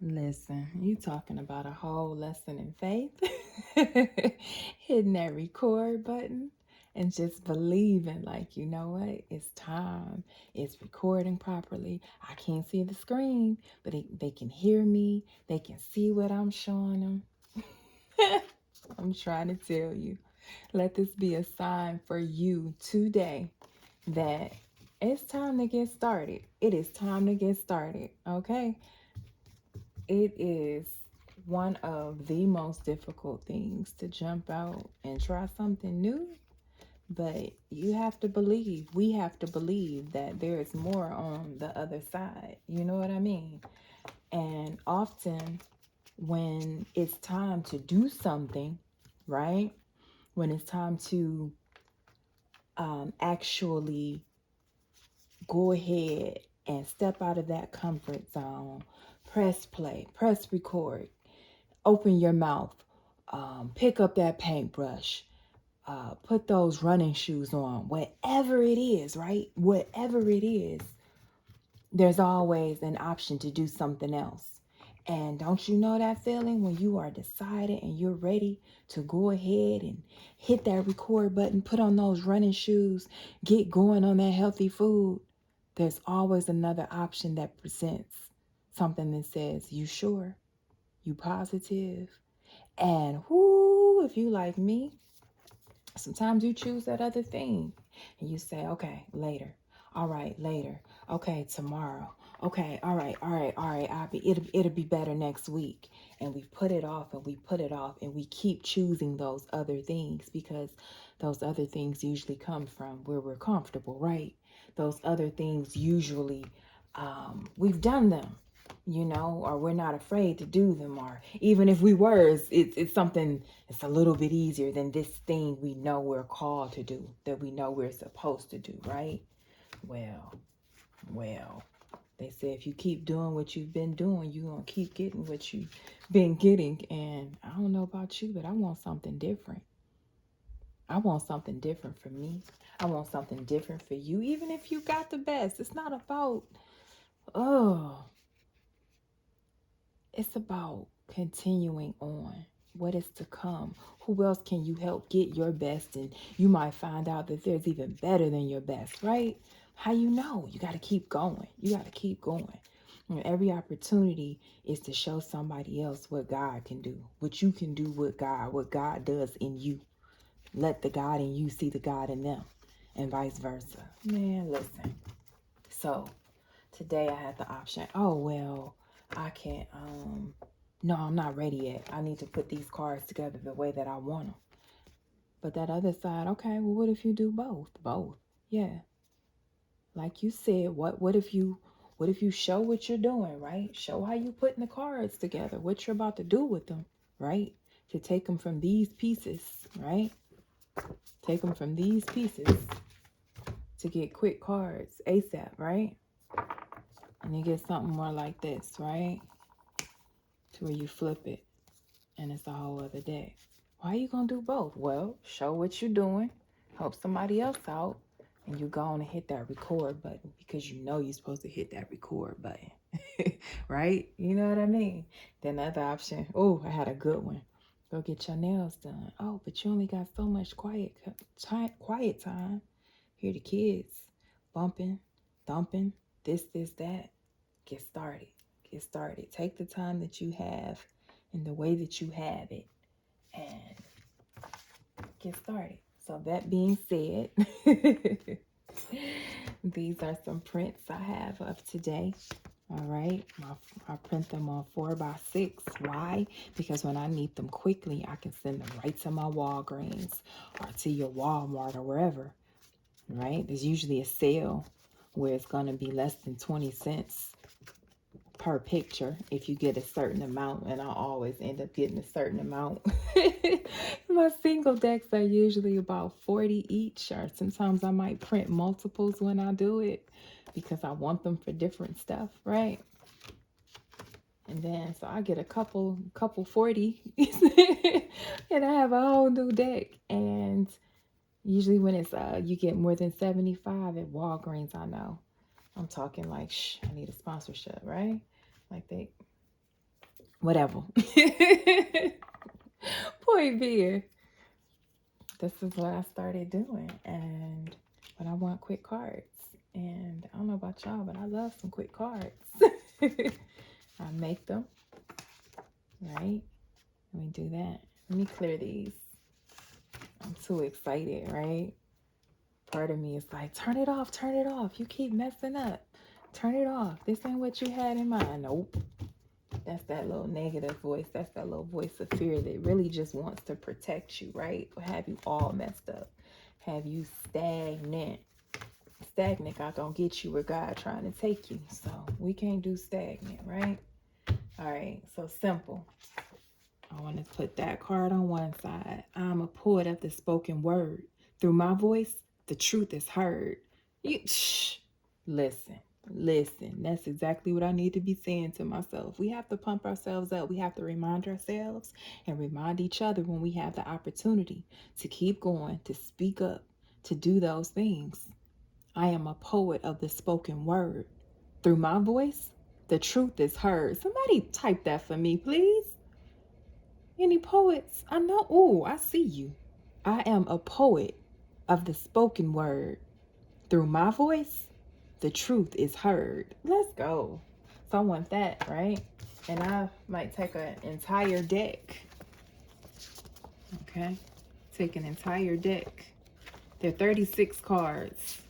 Listen, you talking about a whole lesson in faith, hitting that record button and just believing, like, you know what, it's time, it's recording properly. I can't see the screen, but they can hear me, they can see what I'm showing them. I'm trying to tell you, let this be a sign for you today that it's time to get started. It is time to get started, okay? It is one of the most difficult things to jump out and try something new, but you have to believe, we have to believe that there is more on the other side. You know what I mean? And often when it's time to do something, right? When it's time to actually go ahead and step out of that comfort zone, press play, press record, open your mouth, pick up that paintbrush, put those running shoes on, whatever it is, right? Whatever it is, there's always an option to do something else. And don't you know that feeling when you are decided and you're ready to go ahead and hit that record button, put on those running shoes, get going on that healthy food? There's always another option that presents something that says, you sure? You positive? And whoo, if you like me, sometimes you choose that other thing and you say, okay, later. All right, later. Okay, tomorrow. Okay, all right. It'll be better next week. And we put it off and we put it off and we keep choosing those other things because those other things usually come from where we're comfortable, right? Those other things usually, we've done them, or we're not afraid to do them, or even if we were, it's something, it's a little bit easier than this thing we know we're called to do, that we know we're supposed to do, right? Well, they say if you keep doing what you've been doing, you're going to keep getting what you've been getting. And I don't know about you, but I want something different. I want something different for me. I want something different for you, even if you got the best. It's not about, oh, it's about continuing on. What is to come? Who else can you help get your best? And you might find out that there's even better than your best, right? How you know? You got to keep going. You got to keep going. And every opportunity is to show somebody else what God can do, what you can do with God, what God does in you. Let the God in you see the God in them, and vice versa. Man, listen. So today I had the option. Oh, well, I can't, no, I'm not ready yet. I need to put these cards together the way that I want them. But that other side, okay, well, what if you do both? Both. Yeah. Like you said, what if you show what you're doing, right? Show how you putting the cards together, what you're about to do with them, right? To take them from these pieces, right? Take them from these pieces to get quick cards ASAP, right? And you get something more like this, right? To where you flip it and it's a whole other day. Why are you gonna do both? Well, show what you're doing, help somebody else out, and you go on and hit that record button because you know you're supposed to hit that record button. Right? You know what I mean? Then the other option, oh, I had a good one. Go get your nails done. Oh, but you only got so much quiet time. Hear the kids bumping, thumping, this, that. Get started. Get started. Take the time that you have and the way that you have it and get started. So that being said, these are some prints I have of today. All right, I print them on 4x6. Why? Because when I need them quickly, I can send them right to my Walgreens or to your Walmart or wherever. Right? There's usually a sale where it's going to be less than 20 cents per picture if you get a certain amount, and I always end up getting a certain amount. My single decks are usually about 40 each, or sometimes I might print multiples when I do it because I want them for different stuff, right? And then so I get a couple 40 and I have a whole new deck. And usually when it's you get more than 75 at Walgreens, I know. I'm talking like, I need a sponsorship, right? Like whatever. Point being, this is what I started doing. And when I want quick cards, and I don't know about y'all, but I love some quick cards. I make them, right? Let me do that. Let me clear these. I'm too excited, right? Part of me is like, turn it off, turn it off. You keep messing up. Turn it off. This ain't what you had in mind. Nope. That's that little negative voice. That's that little voice of fear that really just wants to protect you, right? Or have you all messed up. Have you stagnant. Stagnant not gonna get you where God trying to take you. So we can't do stagnant, right? All right, so simple. I want to put that card on one side. I'm a poet of the spoken word. Through my voice, the truth is heard. Listen. That's exactly what I need to be saying to myself. We have to pump ourselves up. We have to remind ourselves and remind each other when we have the opportunity to keep going, to speak up, to do those things. I am a poet of the spoken word. Through my voice, the truth is heard. Somebody type that for me, please. Any poets? I know. Oh, I see you. I am a poet of the spoken word. Through my voice, the truth is heard. Let's go. So I want that, right? And I might take an entire deck. Okay? Take an entire deck. There are 36 cards.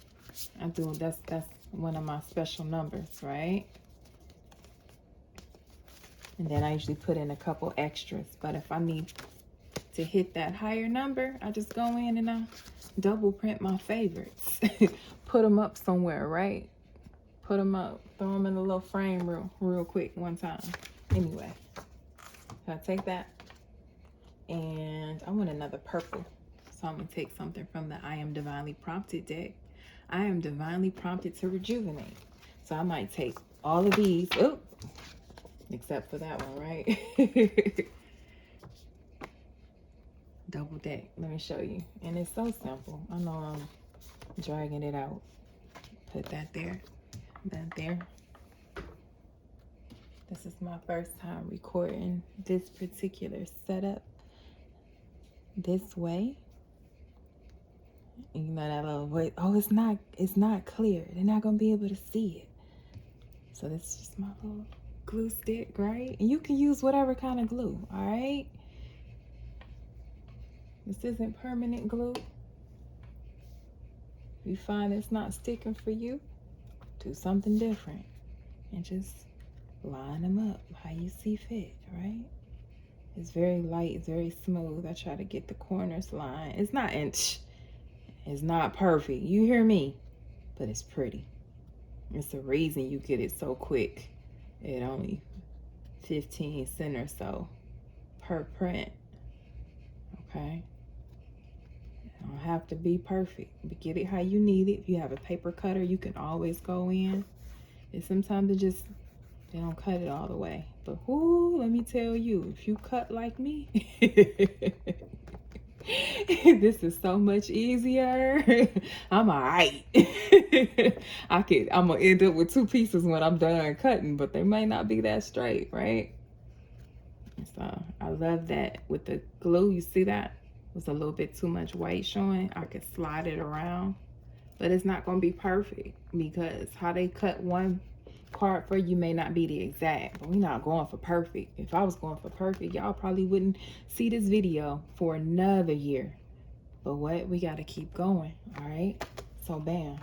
That's one of my special numbers, right? And then I usually put in a couple extras. But if I need to hit that higher number, I just go in and I double print my favorites. Put them up somewhere, right? Put them up. Throw them in a little frame real quick one time. Anyway, so I take that. And I want another purple. So I'm going to take something from the I Am Divinely Prompted deck. I am divinely prompted to rejuvenate. So I might take all of these. Oh, except for that one, right? Double deck. Let me show you. And it's so simple. I know I'm dragging it out. Put that there. That there. This is my first time recording this particular setup this way. And you know that little voice, oh, it's not clear. They're not gonna be able to see it. So this is just my little glue stick, right? And you can use whatever kind of glue, all right? This isn't permanent glue. If you find it's not sticking for you, do something different and just line them up how you see fit, right? It's very light, it's very smooth. I try to get the corners lined. It's not perfect. You hear me? But it's pretty. It's the reason you get it so quick. It only 15 cents or so per print. Okay? It don't have to be perfect, but get it how you need it. If you have a paper cutter, you can always go in. And sometimes they don't cut it all the way. But whoo, let me tell you, if you cut like me, this is so much easier. I'm all right. I'm gonna end up with 2 pieces when I'm done cutting, but they may not be that straight, right? So I love that with the glue. You see that? Was a little bit too much white showing. I could slide it around, but it's not gonna be perfect because how they cut one card for you may not be the exact, but we're not going for perfect. If I was going for perfect, y'all probably wouldn't see this video for another year. But what? We got to keep going, all right? So bam.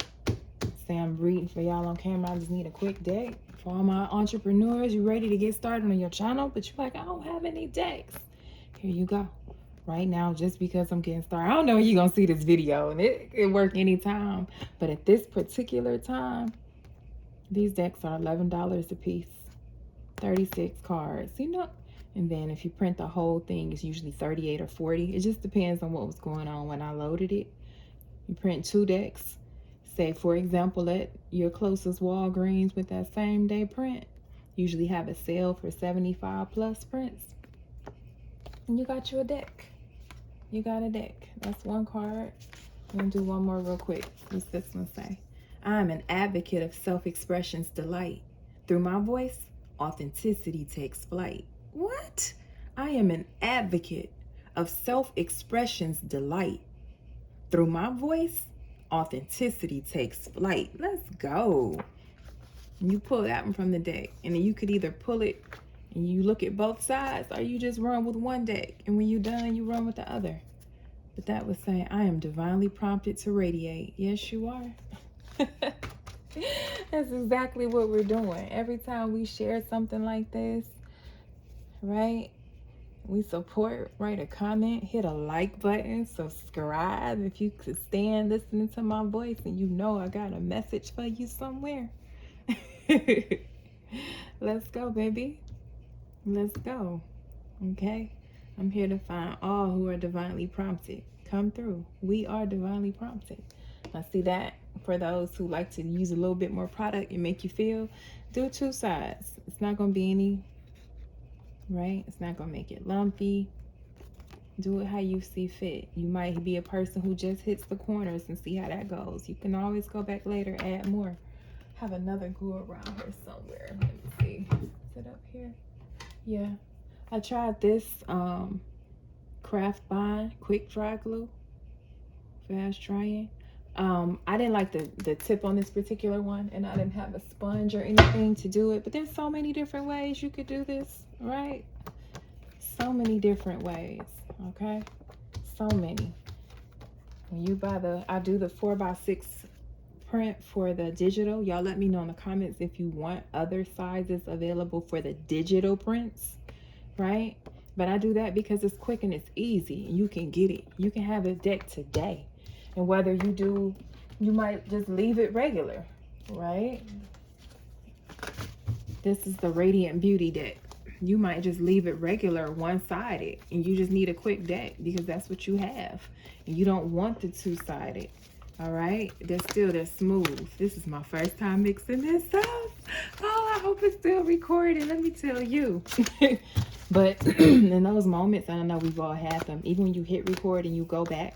Say I'm reading for y'all on camera. I just need a quick deck. For all my entrepreneurs, you ready to get started on your channel, but you're like, I don't have any decks. Here you go. Right now, just because I'm getting started. I don't know when you're going to see this video, and it can work anytime. But at this particular time, these decks are $11 a piece. 36 cards, you know. And then if you print the whole thing, it's usually 38 or 40. It just depends on what was going on when I loaded it. You print 2 decks. Say, for example, at your closest Walgreens with that same day print, usually have a sale for 75 plus prints. And you got you a deck. You got a deck. That's one card. I'm going to do one more real quick. What's this one say? I'm an advocate of self-expression's delight. Through my voice, authenticity takes flight. What? I am an advocate of self-expression's delight. Through my voice, authenticity takes flight. Let's go. You pull that one from the deck, and then you could either pull it and you look at both sides, or you just run with one deck, and when you're done, you run with the other. But that was saying, I am divinely prompted to radiate. Yes, you are. That's exactly what we're doing. Every time we share something like this, right? We support, write a comment, hit a like button, subscribe if you could stand listening to my voice and you know I got a message for you somewhere. Let's go, baby. Let's go. Okay? I'm here to find all who are divinely prompted. Come through. We are divinely prompted. I see that for those who like to use a little bit more product and make you feel, do two sides. It's not going to be any, right? It's not going to make it lumpy. Do it how you see fit. You might be a person who just hits the corners and see how that goes. You can always go back later, add more. Have another glue around here somewhere. Let me see. Is it up here? Yeah. I tried this Craft Bond quick dry glue. Fast drying. I didn't like the tip on this particular one, and I didn't have a sponge or anything to do it, but there's so many different ways you could do this, right? So many different ways. Okay, so many. When you buy I do the 4x6 print for the digital. Y'all let me know in the comments if you want other sizes available for the digital prints, right? But I do that because it's quick and it's easy. You can get it. You can have a deck today. And whether you might just leave it regular, right? This is the Radiant Beauty deck. You might just leave it regular, one-sided, and you just need a quick deck because that's what you have. And you don't want the two-sided, all right? They're smooth. This is my first time mixing this up. Oh, I hope it's still recording. Let me tell you. But in those moments, I know we've all had them. Even when you hit record and you go back,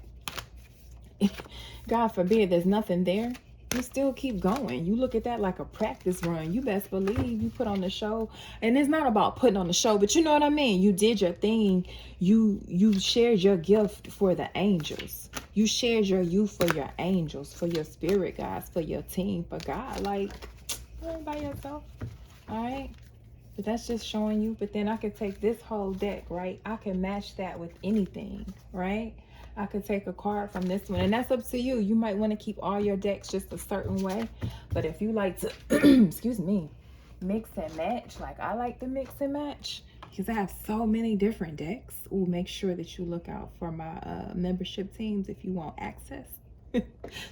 God forbid there's nothing there, you still keep going. You look at that like a practice run. You best believe you put on the show. And it's not about putting on the show, but you know what I mean? You did your thing. You shared your gift for the angels. You shared your youth for your angels, for your spirit guides, for your team, for God. Like, you ain't by yourself. All right? But that's just showing you. But then I could take this whole deck, right? I can match that with anything, right? I could take a card from this one, and that's up to you. You might want to keep all your decks just a certain way. But if you like to, excuse me, mix and match, like I like to mix and match, because I have so many different decks. Ooh, make sure that you look out for my membership teams if you want access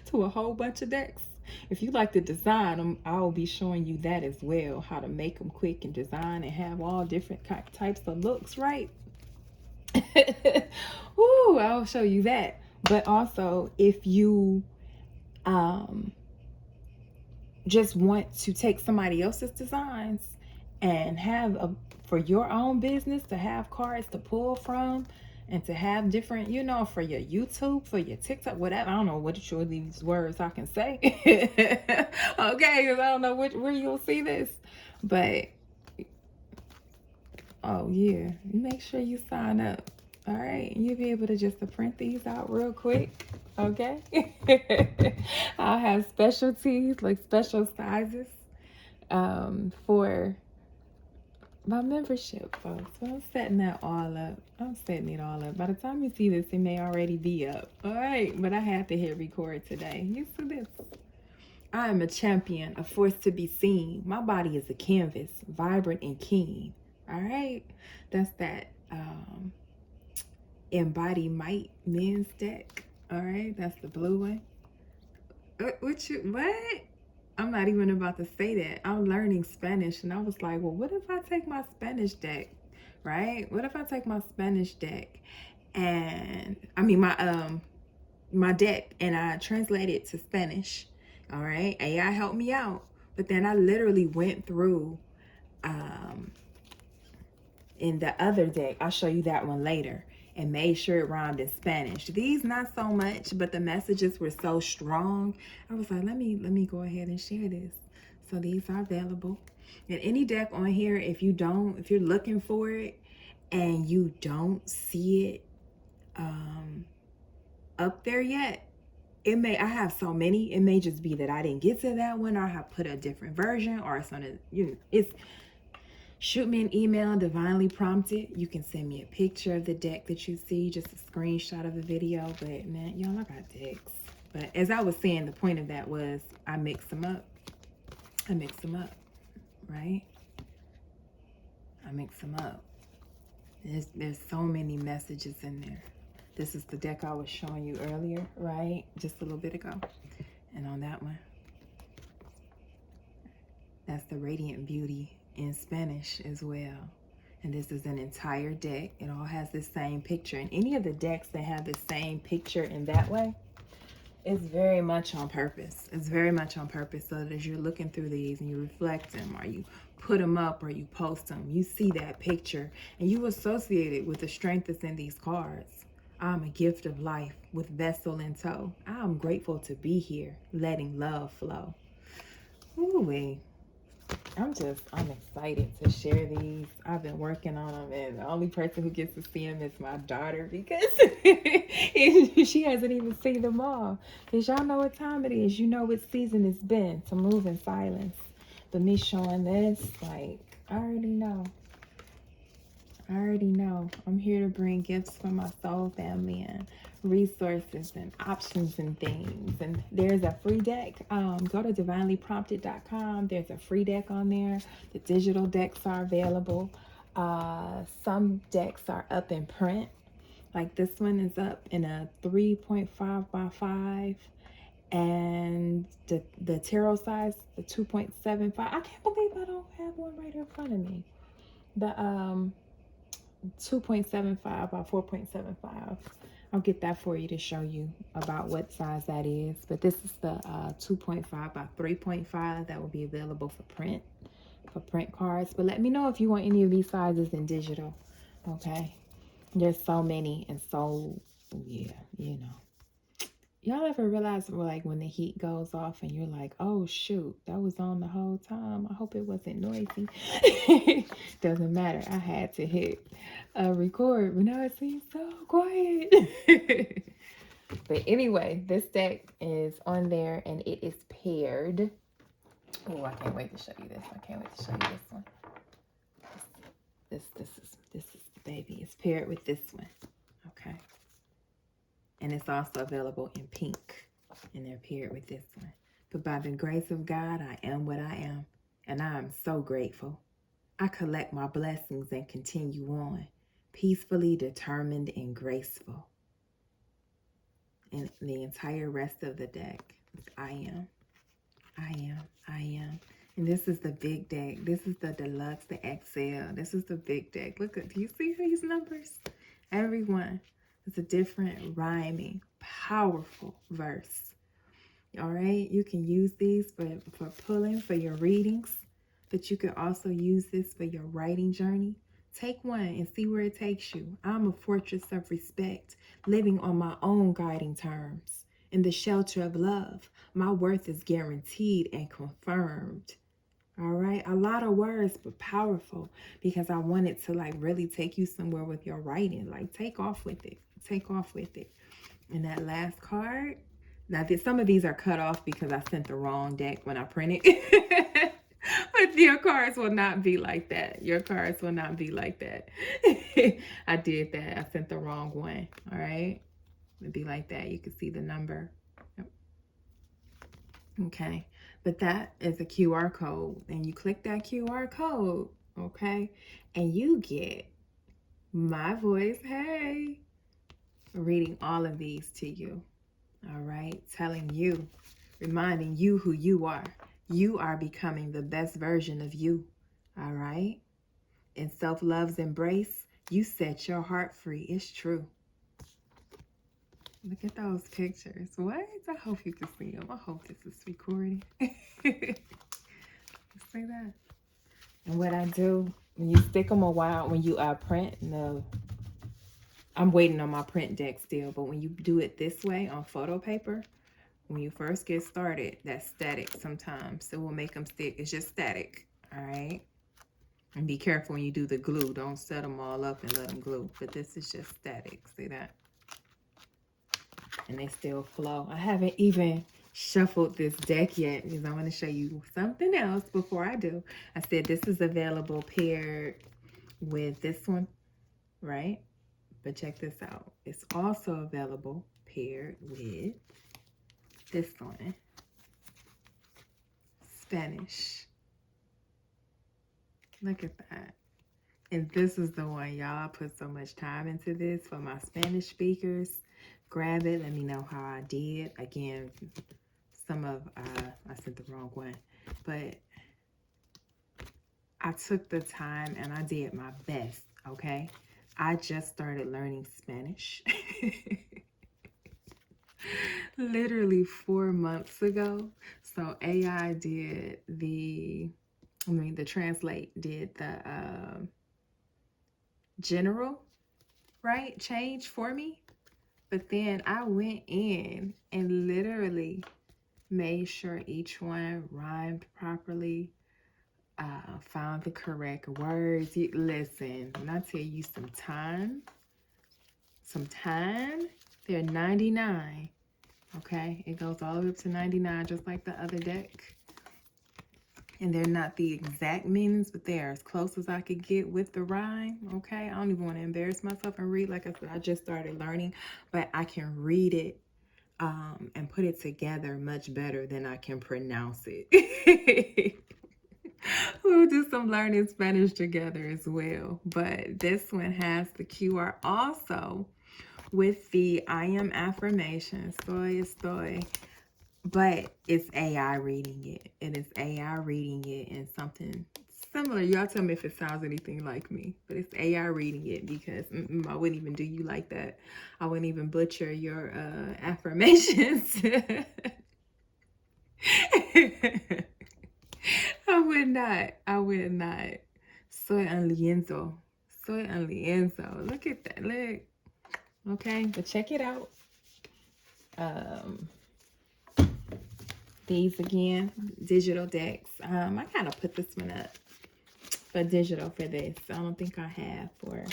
to a whole bunch of decks. If you like to design them, I'll be showing you that as well, how to make them quick and design and have all different types of looks, right? Woo, I'll show you that. But also, if you just want to take somebody else's designs and have for your own business, to have cards to pull from and to have different, you know, for your YouTube, for your TikTok, whatever. I don't know which of these words I can say. Okay, because I don't know where you'll see this. But oh yeah, make sure you sign up. All right, you'll be able to just print these out real quick. Okay. I'll have specialties, like special sizes for my membership, folks. So I'm setting that all up. I'm setting it all up. By the time you see this, it may already be up. All right, but I had to hit record today. You see this? I am a champion, a force to be seen. My body is a canvas, vibrant and keen. All right, that's that Embody Might men's deck. All right, that's the blue one. What? I'm not even about to say that. I'm learning Spanish, and I was like, well, what if I take my Spanish deck, right? What if I take my Spanish deck and I mean my deck, and I translate it to Spanish? All right, AI helped me out, but then I literally went through in the other deck, I'll show you that one later, and made sure it rhymed in Spanish. These not so much, but the messages were so strong. I was like, let me go ahead and share this. So these are available. And any deck on here, if you're looking for it and you don't see it up there yet, I have so many, it may just be that I didn't get to that one, or I have put a different version, or something. Shoot me an email, Divinely Prompted. You can send me a picture of the deck that you see, just a screenshot of the video. But man, y'all, I got decks. But as I was saying, the point of that was I mix them up. Right? I mix them up. There's so many messages in there. This is the deck I was showing you earlier, right? Just a little bit ago. And on that one, that's the Radiant Beauty in Spanish as well. And this is an entire deck. It all has the same picture. And any of the decks that have the same picture in that way, it's very much on purpose. It's very much on purpose, so that as you're looking through these and you reflect them, or you put them up, or you post them, you see that picture and you associate it with the strength that's in these cards. I'm a gift of life with vessel in tow. I'm grateful to be here, letting love flow. Ooh-wee. I'm excited to share these. I've been working on them, and the only person who gets to see them is my daughter, because she hasn't even seen them all. Because y'all know what time it is. You know what season it's been to move in silence. But me showing this, like, I already know. I'm here to bring gifts for my soul family and resources and options and things. And there's a free deck. Go to DivinelyPrompted.com. There's a free deck on there. The digital decks are available. Some decks are up in print. Like this one is up in a 3.5 by 5. And the tarot size, the 2.75. I can't believe I don't have one right in front of me. The 2.75 by 4.75. I'll get that for you to show you about what size that is. But this is the 2.5 by 3.5 that will be available for print cards. But let me know if you want any of these sizes in digital. Okay, there's so many, and so, yeah, you know. Y'all ever realize, like, when the heat goes off and you're like, oh shoot, that was on the whole time, I hope it wasn't noisy. Doesn't matter, I had to hit record, but now it seems so quiet. But anyway, this deck is on there and it is paired. Oh, I can't wait to show you this. One. This is baby. It's paired with this one. Okay. And it's also available in pink. And they're paired with this one. But by the grace of God, I am what I am. And I am so grateful. I collect my blessings and continue on. Peacefully determined and graceful. And the entire rest of the deck is I am. And this is the big deck. This is the deluxe, the XL. This is the big deck. Look at, do you see these numbers? Everyone. It's a different rhyming, powerful verse. All right, you can use these for pulling, for your readings, but you can also use this for your writing journey. Take one and see where it takes you. I'm a fortress of respect, living on my own guiding terms. In the shelter of love, my worth is guaranteed and confirmed. All right, a lot of words, but powerful, because I wanted to like really take you somewhere with your writing. Like take off with it. And that last card, now some of these are cut off because I sent the wrong deck when I printed. But your cards will not be like that. I did that. I sent the wrong one. All right, it'd be like that. You can see the number. Yep. Okay, but that is a QR code, and you click that QR code, okay, and you get my voice, hey, reading all of these to you. All right, telling you, reminding you who you are. You are becoming the best version of you. All right, in self-love's embrace, you set your heart free. It's true. Look at those pictures. What? I hope you can see them. I hope this is recording. Say that. And what I do, when you stick them a while, when you print, I'm waiting on my print deck still, but when you do it this way on photo paper, when you first get started, that's static sometimes. So we'll make them stick. It's just static. All right. And be careful when you do the glue. Don't set them all up and let them glue. But this is just static. See that? And they still flow. I haven't even shuffled this deck yet because I want to show you something else before I do. I said this is available paired with this one, right? But check this out. It's also available paired with this one, Spanish. Look at that. And this is the one, y'all. Put so much time into this for my Spanish speakers. Grab it. Let me know how I did. Again, I sent the wrong one. But I took the time and I did my best, okay? I just started learning Spanish. Literally 4 months ago. So AI did the translate did the general, right, change for me. But then I went in and literally made sure each one rhymed properly, found the correct words. Listen, when I tell you some time, they're 99. Okay, it goes all the way up to 99, just like the other deck. And they're not the exact meanings, but they're as close as I could get with the rhyme. Okay, I don't even want to embarrass myself and read. Like I said, I just started learning, but I can read it and put it together much better than I can pronounce it. We'll do some learning Spanish together as well. But this one has the QR also with the I am affirmation, soy estoy. But it's AI reading it. It is AI reading it and something similar. Y'all tell me if it sounds anything like me. But it's AI reading it because I wouldn't even do you like that. I wouldn't even butcher your affirmations. I would not. I would not. Soy un lienzo. Soy un lienzo. Look at that. Look. Okay, but check it out. These again, digital decks. I kind of put this one up for digital for this. I don't think I have for,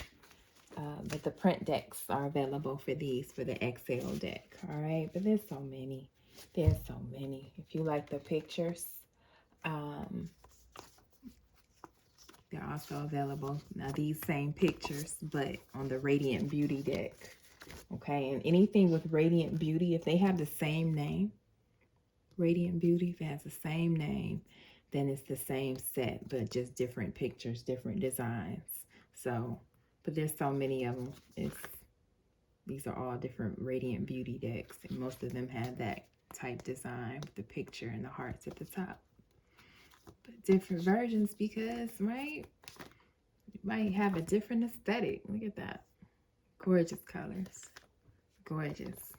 but the print decks are available for these for the XL deck. All right, but there's so many. There's so many. If you like the pictures, they're also available. Now these same pictures, but on the Radiant Beauty deck. Okay, and anything with Radiant Beauty, if they have the same name, Radiant Beauty, if it has the same name, then it's the same set, but just different pictures, different designs. So, but there's so many of them. These are all different Radiant Beauty decks, and most of them have that type design with the picture and the hearts at the top. But different versions because, right, you might have a different aesthetic. Look at that. Gorgeous colors. Gorgeous.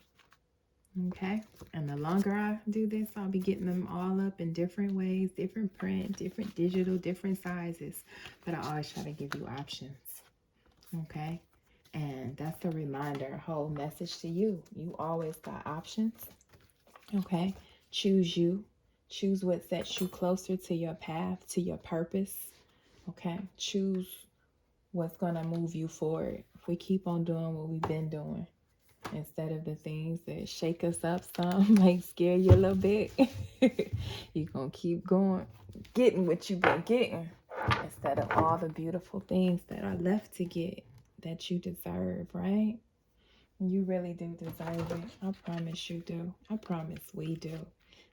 Okay, and the longer I do this, I'll be getting them all up in different ways, different print, different digital, different sizes. But I always try to give you options. Okay, and that's a reminder, a whole message to you. You always got options. Okay, choose you. Choose what sets you closer to your path, to your purpose. Okay, choose what's going to move you forward. If we keep on doing what we've been doing, instead of the things that shake us up some, might scare you a little bit, you're going to keep going, getting what you've been getting, instead of all the beautiful things that are left to get that you deserve, right? You really do deserve it. I promise you do. I promise we do.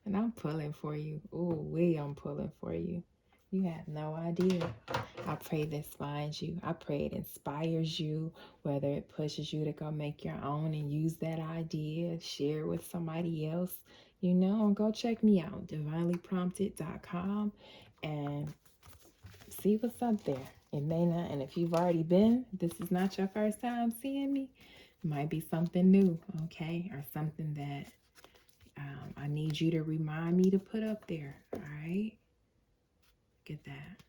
And I'm pulling for you. Ooh, I'm pulling for you. You have no idea. I pray this finds you. I pray it inspires you, whether it pushes you to go make your own and use that idea, share it with somebody else. You know, go check me out, DivinelyPrompted.com, and see what's up there. It may not, and if you've already been, this is not your first time seeing me, it might be something new, okay? Or something that I need you to remind me to put up there, all right? Get that.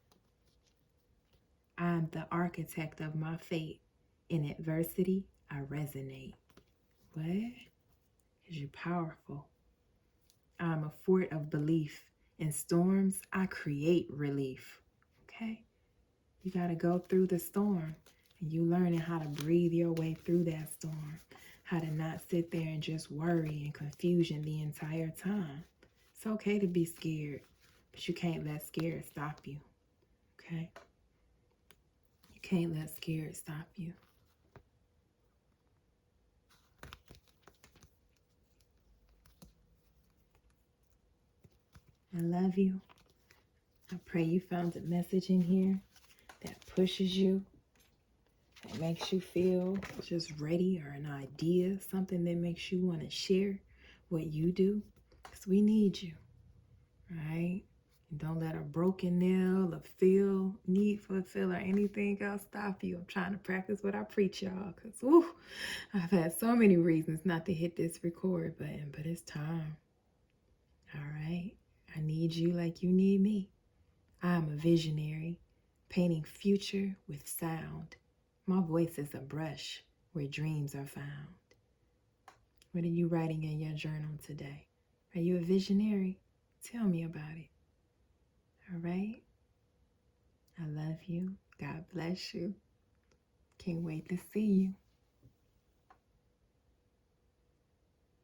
I'm the architect of my fate. In adversity, I resonate. What? Because you're powerful. I'm a fort of belief In storms, I create relief. Okay? You got to go through the storm, and you learning how to breathe your way through that storm, how to not sit there and just worry and confusion the entire time. It's okay to be scared, but you can't let scared stop you. Okay? You can't let scared stop you. I love you. I pray you found a message in here that pushes you, that makes you feel just ready, or an idea, something that makes you want to share what you do, because we need you, right? And don't let a broken nail, a need for a feel, or anything else stop you. I'm trying to practice what I preach, y'all, because I've had so many reasons not to hit this record button, but it's time. All right? I need you like you need me. I am a visionary, painting future with sound. My voice is a brush where dreams are found. What are you writing in your journal today? Are you a visionary? Tell me about it. All right? I love you. God bless you. Can't wait to see you.